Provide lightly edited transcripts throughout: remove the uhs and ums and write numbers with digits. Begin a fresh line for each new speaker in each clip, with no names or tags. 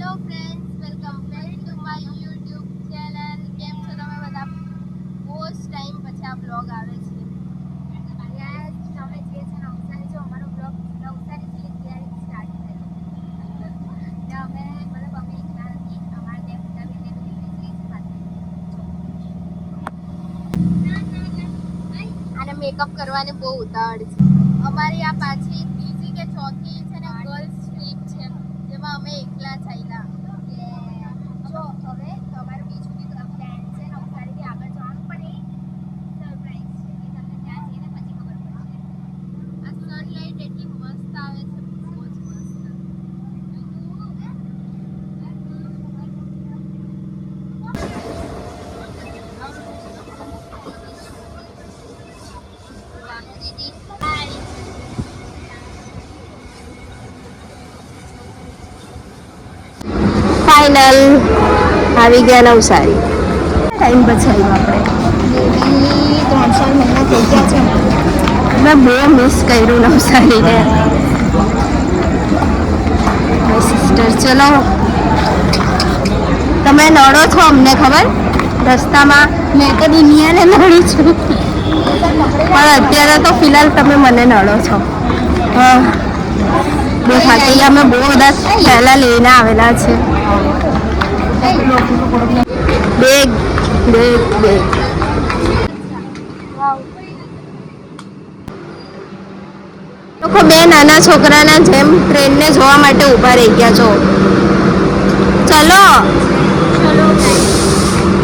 Hello friends, welcome back to my YouTube channel. કેમ છો તમે બધા? બહુ જ ટાઈમ પછી આ બ્લોગ આવે છે. યાર તમે જે છે નવસારી છો, અમારો બ્લોગ નવસારીથી તૈયારી સ્ટાર્ટ થયો. ને અમે એકલા નથી, અમારા બે મોટા બેને બધી અને મેકઅપ કરવાની બહુ ઉતાવળ છે. અમારી આ પાછી ત્રીજી કે ચોથી છે ને ગર્લ્સ ટ્રીપ છે, જેમાં અમે એકલા ચાલ્યા. જો હવે તમારું બીજું બી પ્લાન છે નવસારીથી આગળ જવાનું, પણ એ સરપ્રાઈઝ છે. એ તમને ત્યાં જઈને પછી ખબર પડશે. આ સનલાઇટ એટલી મસ્ત આવે છે, બહુ જ મસ્ત. ફાઇનલ આવી ગયા નવસારી. ટાઈમ પછી આવ્યું આપણે 3-4 મહિના થઈ ગયા છે. મેં બહુ મિસ કર્યું નવસારીને. સિસ્ટર ચલો, તમે નડો છો અમને ખબર રસ્તામાં. મેં તો દુનિયાને નડી છું, પણ અત્યારે તો ફિલહાલ તમે મને નડો છો. બહુ થાકી અમે બહુ બધા પહેલા લઈને આવેલા છે. બેગ બેગ બેગ લોકો બે નાના છોકરાના જેમ ટ્રેનને જોવા માટે ઊભા રહી ગયા છો. ચલો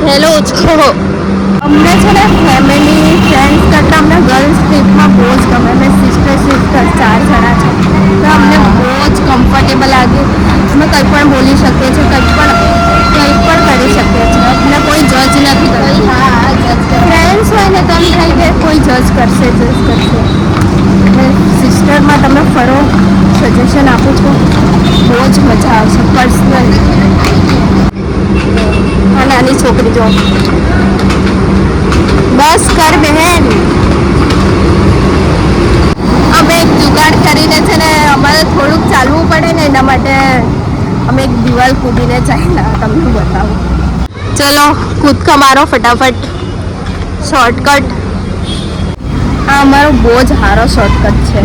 હેલો ઉચકો. અમને છે ને ફેમિલી ફ્રેન્ડ્સ કરતાં અમને ગર્લ્સ ટ્રીપમાં બહુ જ ગમે. અમે સિસ્ટર 4 જણા છે, તો અમને બહુ જ કમ્ફર્ટેબલ લાગ્યું. અમે કંઈ પણ બોલી શકીએ છીએ, કંઈ પણ કરી શકીએ છીએ. અમને કોઈ જજ નથી કરતું. ફ્રેન્ડ્સ હોય ને તો એમ થાય કે કોઈ જજ કરશે. સિસ્ટરમાં તમે ફરો, સજેશન આપું છું, બહુ જ મજા આવશે. પર્સનલી આ નાની છોકરી જો બસ કર બહેન. અમે એક જુગાડ કરીને છે ને, અમારે થોડુંક ચાલવું પડે ને, એના માટે અમે એક દિવાલ કૂદીને ચાલ્યા. તમને બતાવું. ચલો કૂદકા મારો ફટાફટ. શોર્ટકટ આ અમારો બહુ જ સારો શોર્ટકટ છે,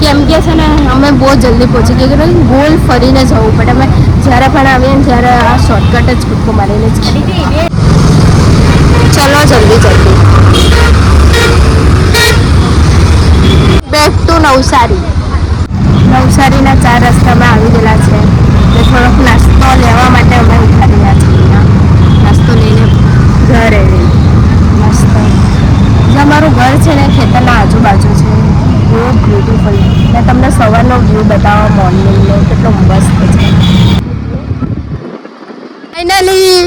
કેમ કે છે ને અમે બહુ જલ્દી પહોંચી ગયા. ગોલ ફરીને જવું પડે. અમે જ્યારે પણ આવીએ ને ત્યારે આ શોર્ટકટ જ કૂદકો મારીને જ. ચલો જલ્દી બેક ટુ નવસારી. નવસારીના 4 રસ્તામાં આવી ગયેલા છે. થોડોક નાસ્તો લેવા માટે અમે ઉભા રહ્યા છીએ. નાસ્તો લઈને ઘરે મસ્ત. જે અમારું ઘર છે ને ખેતરના આજુબાજુ છે. બહુ બ્યુટીફુલ. મેં તમને સવારનો વ્યૂ બતાવવા મોર્નિંગનો કેટલો મસ્ત છે. ફાઇનલી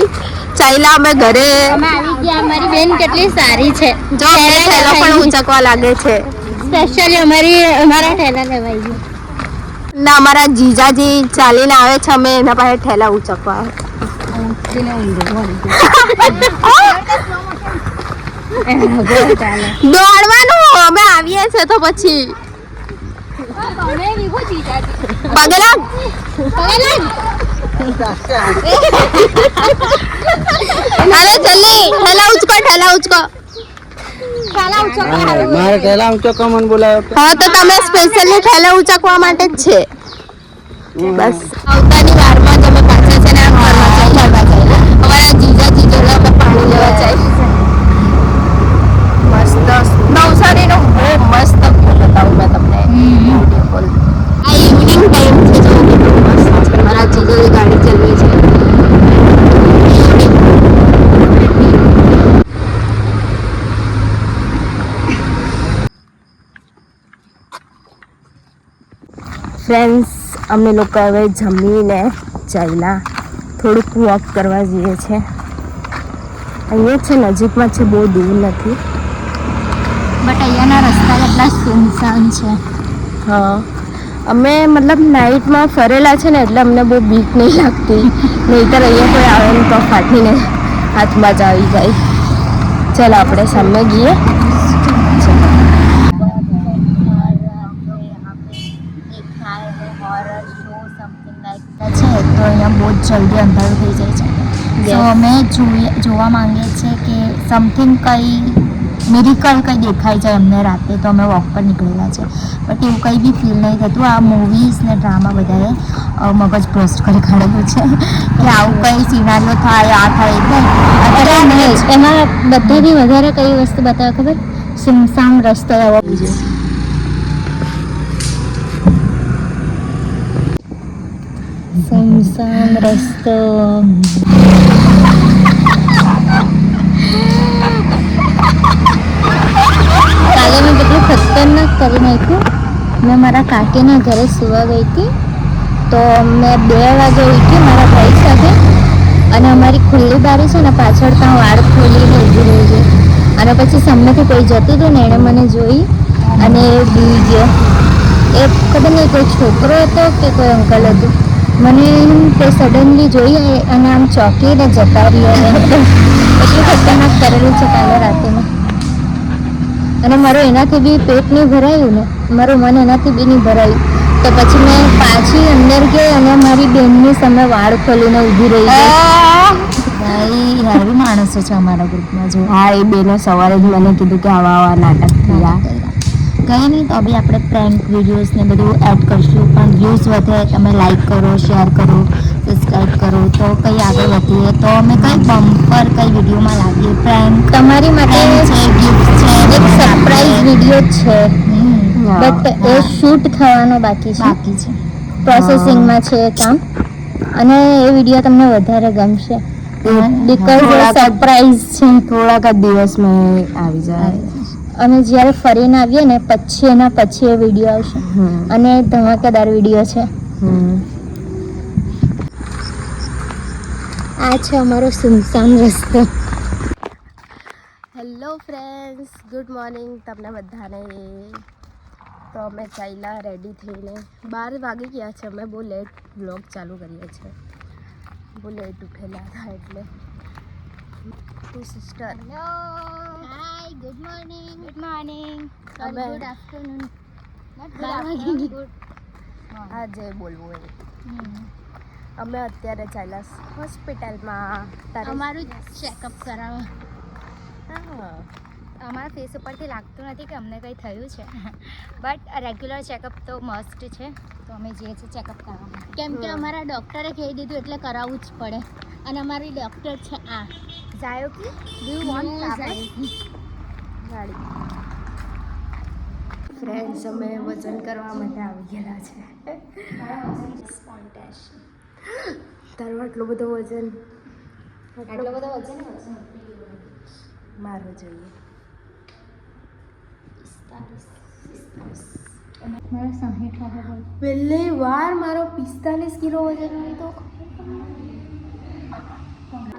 ચાલ્યા અમે ઘરે.
આવી ગયા. અમારી બેન કેટલી સારી છે.
જો થેલો પણ ઊંચકવા લાગે છે.
સ્પેશિયલી અમારા ઠેલા લેવાઈ ગયું.
ના, અમારા જીજાજી ચાલીને આવે છે, અમે એના પાસે ઠેલા ઊંચકવા. દોડવાનું અમે આવીએ છે તો પછી પગલા અરે જલ્દી ઠેલા ઉચકો.
મારે ઠેલા ઊંચકવા મને બોલાવ્યો.
હા તો તમે સ્પેશિયલી ઠેલા ઊંચકવા માટે જ છે. બસ આવતાની વારમાં જ અમે પાછા છે ને અમારા જીજાજી જોડે અમે પાણી લેવા જઈએ. મસ્ત નવસારીનો બહુ મસ્ત બતાવું મેં તમને. બ્યુટીફુલ. આ ઇવનિંગ ટાઈમ છે, જો કેટલું મસ્ત છે. મારા જીજાજી ગાડી ચલાવે છે. ફ્રેન્ડ્સ અમે લોકો હવે જમીને ચાલ્યા. થોડુંક વોક કરવા જઈએ છીએ. અહીંયા છે, નજીકમાં છે, બહુ દૂર નથી.
બટ અહીંયાના રસ્તા કેટલા સુનસાન છે.
હા, અમે મતલબ નાઇટમાં ફરેલા છે ને, એટલે અમને બહુ બીક નહીં લાગતી. નહીંતર અહીંયા કોઈ આવે ને તો ફાટીને હાથમાં જ આવી જાય. ચાલો આપણે સામે જઈએ.
અહીંયા બહુ જ જલ્દી અંધારું થઈ જાય છે. તો અમે જોવા માંગીએ છીએ કે સમથિંગ કંઈ મિરેકલ કંઈ દેખાય જાય અમને રાતે, તો અમે વોક પર નીકળેલા છે. બટ એવું કંઈ બી ફીલ નહીં થતું. આ મૂવીઝ ને ડ્રામા બધાએ મગજ ભ્રષ્ટ કરી કાઢેલું છે કે આવું કંઈ સિનારીઓ થાય, આ થાય એમાં બધાથી વધારે કઈ વસ્તુ બતાવે ખબર? સુમસામ રસ્તો એવો બીજો. સુમસામ રસ્તો. કાલે મેં કેટલું ખતરનાક કરી નાખ્યું. મેં મારા કાકીના ઘરે સુવા ગઈ હતી, તો મેં 2 વાગે ઉઠી મારા ભાઈ સાથે, અને અમારી ખુલ્લી બારી છે ને પાછળ ત્યાં વાળ ખોલીને ઊભી રહી ગઈ. અને પછી સામેથી કોઈ જતું હતું ને એણે મને જોઈ અને એ બી ગયો. એ ખબર નહીં કોઈ છોકરો હતો કે કોઈ અંકલ હતું. મને તે સડનલી જોઈ અને આમ ચોંકીને જતા રહ્યા. એટલું ખતરનાક કરેલું છે કાલે રાતેમાં. અને મારું એનાથી બી પેટ નહીં ભરાયું ને, મારું મન એનાથી બી નહીં ભરાયું. તો પછી મેં પાછી અંદર ગઈ અને મારી બેનની સામે વાળ ખોલીને ઊભી રહી ગઈ. ભાઈ હેવી માણસો છે અમારા ગ્રુપમાં. જો
હા, એ બેને સવારે જ મને કીધું કે આવા નાટક થયા.
કંઈ નહીં, તો બી આપણે પ્રેન્ક વિડીયોઝ ને બધું એડ કરશું. પણ વ્યૂઝ વધે, તમે લાઈક કરો, શેર કરો, સબસ્ક્રાઈબ કરો, તો કંઈ આગળ વધીએ. તો અમે કંઈ બમ્પર કંઈ વિડીયોમાં લાવીએ. પ્રેન્ક તમારી માટે છે, ગિફ્ટ છે, એક સરપ્રાઈઝ વિડીયો છે. બટ એ શૂટ થવાનો બાકી છે. પ્રોસેસિંગમાં છે કામ. અને એ વિડીયો તમને વધારે ગમશે બીકોઝ સરપ્રાઈઝ છે.
થોડાક જ દિવસમાં આવી જાય.
અમે જ્યારે ફરીને આવીએ ને એના પછી એ વિડીયો આવશે. અને ધમાકેદાર વિડીયો છે. આ છે અમારો સુમસામ રસ્તો.
હેલો ફ્રેન્ડ્સ, ગુડ મોર્નિંગ તમને બધાને. તો અમે ચાલ્યા રેડી થઈને. 12 વાગી ગયા છે. અમે બહુ લેટ વ્લોગ ચાલુ કરીએ છીએ. બહુ લેટ ઉઠેલા હતા એટલે. To sister.
Hello, hi, good morning. Good morning.
અમે
ગુડ આફ્ટરનૂન.
હા, જે બોલવું એ. અમે અત્યારે ચાલ્યા હોસ્પિટલમાં.
અમારું ચેકઅપ કરાવવા.
હા,
અમારા ફેસ ઉપરથી લાગતું નથી કે અમને કંઈ થયું છે, બટ રેગ્યુલર ચેકઅપ તો મસ્ટ છે. તો અમે જઈએ છીએ ચેકઅપ કરાવવા, કેમ કે અમારા ડૉક્ટરે કહી દીધું એટલે કરાવવું જ પડે. અને અમારી ડૉક્ટર છે આ જાયોકી. ડુ યુ વોન્ટ ગાડી?
ફ્રેન્ડ્સ, અમે વજન કરવા માટે આવી ગયેલા છે. તારું આટલું બધું વજન?
આટલો બધો વજન
મારું જોઈએ.
મારા 60 વાગે બોલ.
પહેલી વાર મારો 45 કિલો વજન હોય તો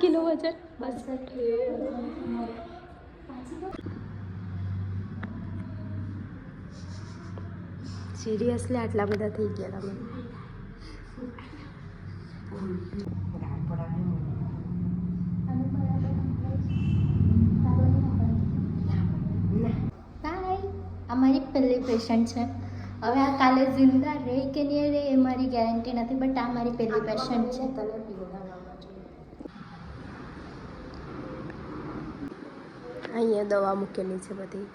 કિલો વજન બસ. સિરિયસલી આટલા બધા થઈ ગયા તમે?
અમારી પહેલી પેશન્ટ છે. હવે આ કાલે જિંદા રહે કે નહીં રહે એ મારી ગેરંટી નથી, બટ આ મારી પહેલી પેશન્ટ છે.
અહીંયા દવા મૂકેલી છે બધી.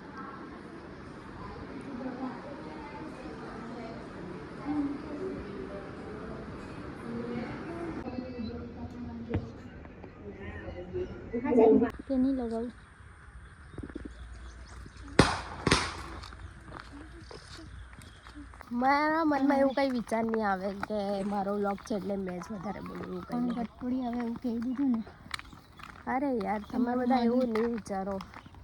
કે નહીં લગાવું?
મારા મનમાં એવું કંઈ વિચાર નહીં આવે કે મારો વ્લોગ છે એટલે મેં જ વધારે બોલવું
પણ
કંઈ.
કટપુડી હવે એવું કહી દીધું ને.
અરે યાર, તમે બધા એવું નહીં વિચારો.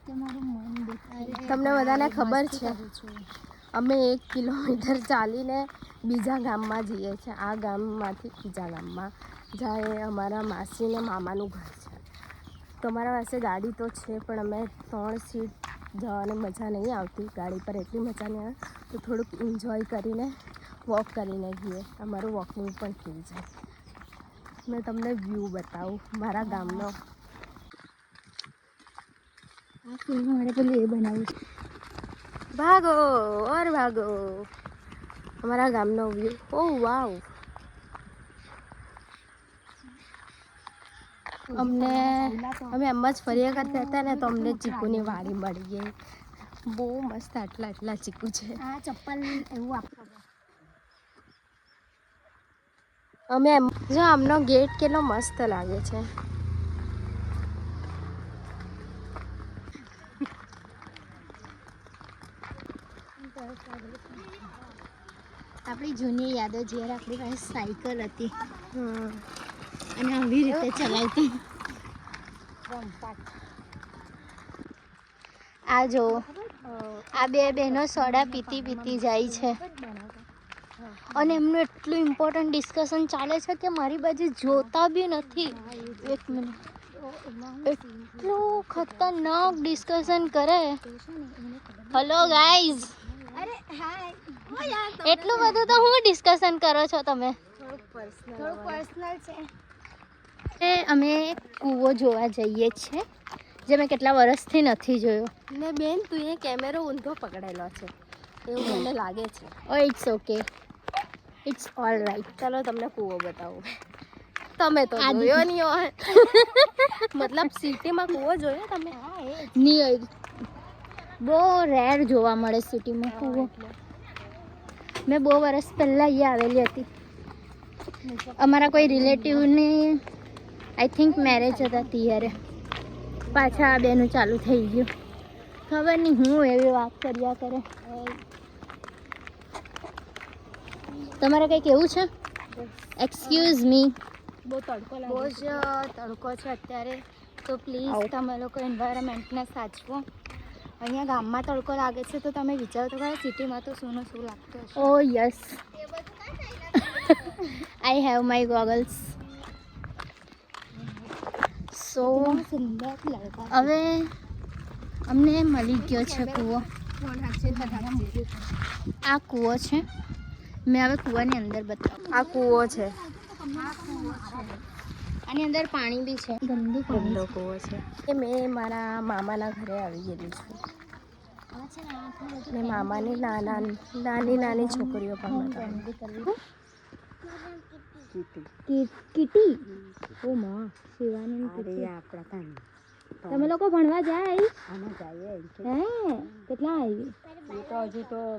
કે મારું મન દેખાય.
તમને બધાને ખબર છે અમે 1 કિલોમીટર ચાલીને બીજા ગામમાં જઈએ છીએ. આ ગામમાંથી બીજા ગામમાં જ્યાં અમારા માસીને મામાનું ઘર છે. તો અમારા પાસે ગાડી તો છે, પણ અમે 3 સીટ જવાની મજા નહીં આવતી. ગાડી પર એટલી મજા નહીં આવે. તો થોડુંક એન્જોય કરીને વોક કરીને જઈએ. અમારું વોકિંગ પણ થઈ જાય. મેં તમને વ્યૂ બતાવું મારા ગામનો.
આ ફિલ્મ મારે પેલું એ બનાવ્યું છે.
ભાગો ઓર ભાગો. અમારા ગામનો વ્યૂ. ઓ વાવ, અમે એમ જ ફર્યા કરતા હતા ને તો અમને ચીકુની વાડી મળી ગઈ. બહુ મસ્ત આટલા ચીકુ છે.
આ ચપ્પલ એવું આપવા
અમે જો આમનો ગેટ કેટલો મસ્ત લાગે છે.
આપણી જૂની યાદો જ્યારે આપણી પાસે સાયકલ હતી અને આવી રીતે ચલાવતી. આ જો આ બે બહેનો સોડા પીતી જાય છે અને એમનું એટલું ઇમ્પોર્ટન્ટ ડિસ્કશન ચાલે છે કે મારી બાજુ જોતા બી નથી. એક મિનિટ, એટલું ખતરનાક ડિસ્કશન કરે. હેલો ગાઈઝ, એટલું બધું તો હું ડિસ્કશન કરો છો તમે? થોડું પર્સનલ છે. અમે કૂવો જોવા જઈએ છીએ જે મેં કેટલા વર્ષથી નથી જોયો.
ને બેન તું એ કેમેરો ઊંધો પકડેલો છે એવું મને લાગે છે.
Oh it's okay, it's all right.
ચાલો તમને કૂવો બતાવું. તમે તો
આ
જોયો નહીં હોય. મતલબ સિટીમાં કૂવો જોયો તમે?
નહીં, બહુ રેર જોવા મળે સિટીમાં કૂવો. મેં બહુ વર્ષ પહેલાં અહીંયા આવેલી હતી. અમારા કોઈ રિલેટિવની આઈ થિંક મેરેજ હતા ત્યારે પાછા આ બેનું ચાલુ થઈ ગયું. ખબર નહીં હું એવી વાત કર્યા કરે. તમારે કંઈ કેવું છે? Excuse me.
બહુ તડકો
બહુ જ તડકો છે અત્યારે, તો પ્લીઝ તમે લોકો એન્વાયરમેન્ટને સાચવો. અહીંયા ગામમાં તડકો લાગે છે તો તમે વિચારો તો ખરા સિટીમાં તો શું લાગતું હશે. Oh yes, I have my goggles. So હવે અમને મળી ગયો છે કૂવો. આ કૂવો છે. મેં હવે કૂવાની અંદર બતાવું.
આ કૂવો છે.
આની અંદર પાણી બી છે. ગંદુ
ગંદો કૂવો છે. એ મેં મારા મામાના ઘરે આવી ગયેલી છું. ને મામાની નાની છોકરીઓ પણ બતાવી.
કીટી. ઓ માં, શિવાની કીટી. તમે લોકો ભણવા જાય? હે કેટલા આવી?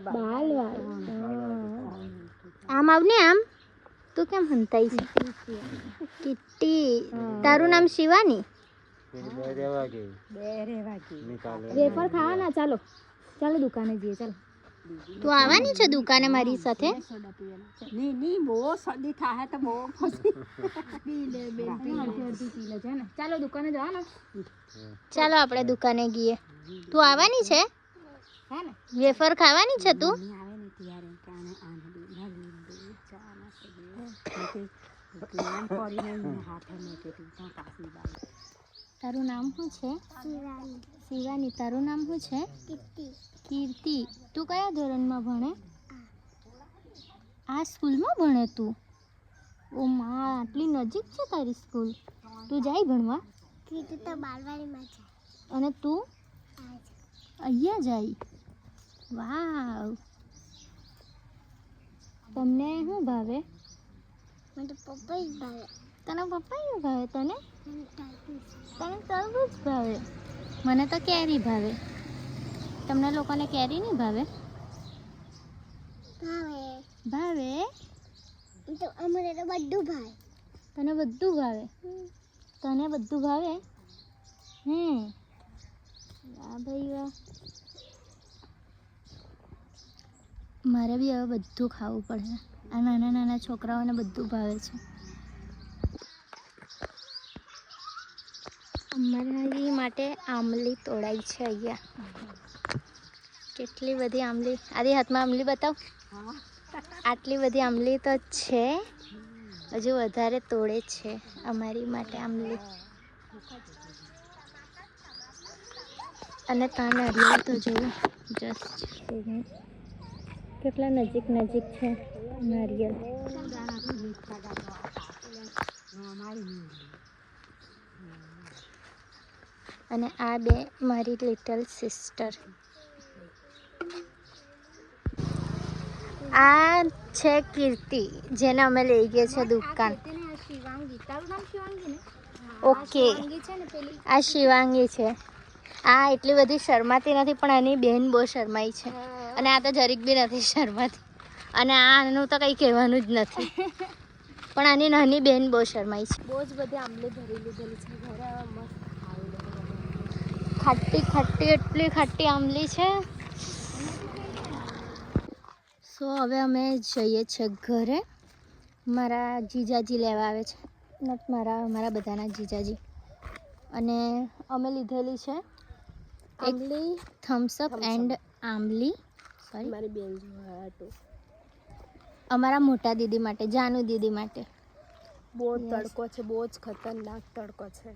બાલવાર. આમ આવને આમ. તું કેમ હંતાઈ છે? કીટી. તારું નામ શિવાની? વેફર ખાવાના? ચાલો ચાલો દુકાને જઈએ. ચાલો, તું આવવાની છે દુકાને મારી સાથે? ચાલો દુકાને જવાના. ચાલો આપણે દુકાને ગઈએ. તું આવવાની છે? વેફર ખાવાની છે તું? તારું નામ શું છે? શિવાની. તારું નામ શું છે? કીર્તિ. તું કયા ધોરણમાં ભણે? આ સ્કૂલમાં ભણે તું? ઓ માં, આટલી નજીક છે તારી સ્કૂલ. તું જાય ભણવા? કીર્તિ તો બાલવાડીમાં છે. અને તું અહીંયા જાય? વાવ. તમને શું ભાવે? મને પપૈયું ભાવે. તને પપૈયું ભાવે? તને તરબૂચ ભાવે? મને તો કેરી ભાવે. તમને લોકોને કેરી નહીં ભાવે? ભાવે. તો અમને તો બધું ભાવે. તને બધું ભાવે? તને બધું ભાવે? વાહ ભાઈ વાહ. મારે બી હવે બધું ખાવું પડે. આ નાના છોકરાઓને બધું ભાવે છે. અમારી માટે આંબલી તોડાઈ છે અહીંયા. કેટલી બધી આંબલી. આદિ હાથમાં આંબલી બતાવ. આટલી બધી આંબલી તો છે. હજુ વધારે તોડે છે અમારી માટે આંબલી. અને ત્યાં નારિયેળ તો જોયું જસ્ટ કેટલા નજીક છે નારિયેળ. અને આ બે મારી લિટલ સિસ્ટર. આ છે કીર્તિ, જેને અમે લઈ ગયા છે દુકાન. ઓકે આ શિવાંગી છે. આ એટલી બધી શરમાતી નથી પણ આની બેન બહુ શરમાઈ છે અને આ તો જરીક બી નથી શરમાતી અને આનું તો કંઈ કહેવાનું જ નથી પણ આની નાની બેન બહુ શરમાઈ છે.
બહુ જ બધી આંબલી ભરી લીધેલી છે ઘરે. મસ્ત
ખાટી ખાટી એટલી ખાટી આંબલી છે. સો હવે અમે જઈએ છીએ ઘરે. મારા જીજાજી લેવા આવે છે, નોટ મારા બધાના જીજાજી. અને અમે લીધેલી છે આંબલી, થમ્સઅપ એન્ડ આંબલી. સોરી,
મારી બેન જોવા હતું.
અમારા મોટા દીદી માટે, જાનુ દીદી માટે.
બહુ તડકો છે, બહુ જ ખતરનાક તડકો છે.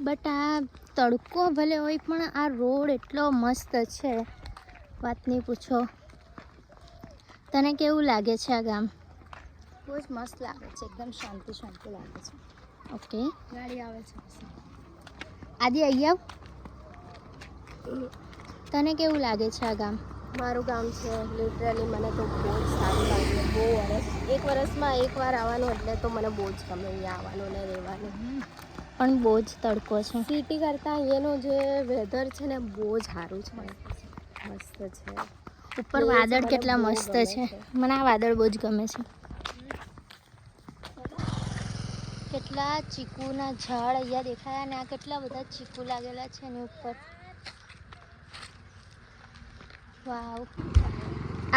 બટ આ તડકો ભલે હોય પણ આ રોડ એટલો મસ્ત છે, વાત નહીં પૂછો. તને કેવું લાગે છે આ ગામ?
બહુ જ મસ્ત લાગે છે, એકદમ શાંતિ શાંતિ લાગે છે.
ઓકે,
ગાડી આવે છે.
આદિ અહીંયા તને કેવું લાગે છે આ ગામ?
મારું ગામ છે, લિટરલી મને તો બહુ જ સારું લાગે. બહુ એક વર્ષમાં એકવાર આવવાનું એટલે તો મને બહુ જ ગમે અહીંયા આવવાનું ને રહેવાનું.
પણ બહુ જ તડકો છે.
સિટી કરતાં અહીંયાનું જે વેધર છે ને બહુ જ સારું છે, મસ્ત છે.
ઉપર વાદળ કેટલા મસ્ત છે. મને આ વાદળ બહુ જ ગમે છે. કેટલા ચીકુના ઝાડ અહીંયા દેખાયા અને આ કેટલા બધા ચીકુ લાગેલા છે એની ઉપર. વાવ.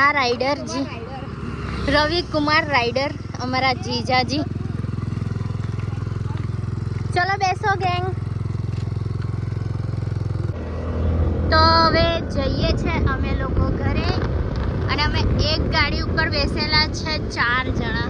આ રાઈડરજી રવિ કુમાર રાઈડર, અમારા જીજાજી. ચલો બેસો ગેંગ. તો હવે જઈએ છે અમે લોકો ઘરે અને અમે એક ગાડી ઉપર બેસેલા છે 4 જણા.